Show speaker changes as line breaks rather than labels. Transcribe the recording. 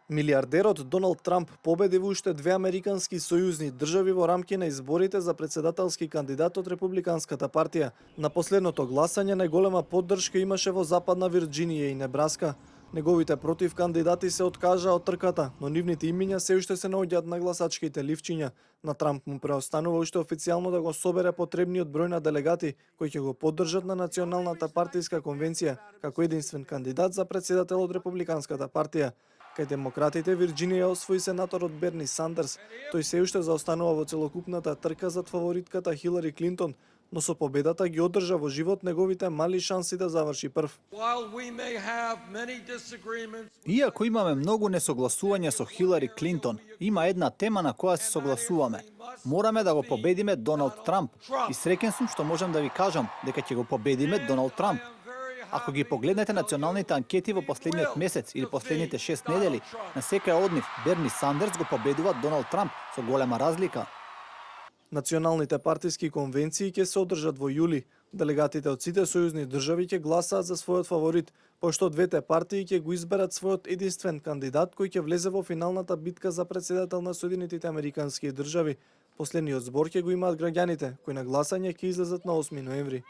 Милиардерот Доналд Трамп победи во уште две американски сојузни држави во рамки на изборите за претседателски кандидат од Републиканската партија. На последното гласање најголема поддршка имаше во Западна Вирџинија и Небраска. Неговите против кандидати се откажаа од трката, но нивните имиња се уште се наоѓаат на гласачките ливчиња. На Трамп му преостанува уште официјално да го собере потребниот број на делегати кои ќе го поддржат на Националната партиска конвенција како единствен кандидат за претседател од Републиканската партија. Кај демократите Вирџинија освои сенаторот Берни Сандерс. Тој се уште заостанува во целокупната трка зад фаворитката Хилари Клинтон, но со победата ги одржа во живот неговите мали шанси да заврши прв.
Иако имаме многу несогласувања со Хилари Клинтон, има една тема на која се согласуваме. Мораме да го победиме Доналд Трамп. И среќен сум што можам да ви кажам дека ќе го победиме Доналд Трамп. Ако ги погледнете националните анкети во последниот месец или последните 6 недели, на секоја од нив Берни Сандерс го победува Доналд Трамп со голема разлика.
Националните партиски конвенции ќе се одржат во јули. Делегатите од сите сојузни држави ќе гласаат за својот фаворит, пошто двете партии ќе го изберат својот единствен кандидат кој ќе влезе во финалната битка за претседател на Соединетите американски држави. Последниот збор ќе го имаат граѓаните, кои на гласање ќе излезат на 8 ноември.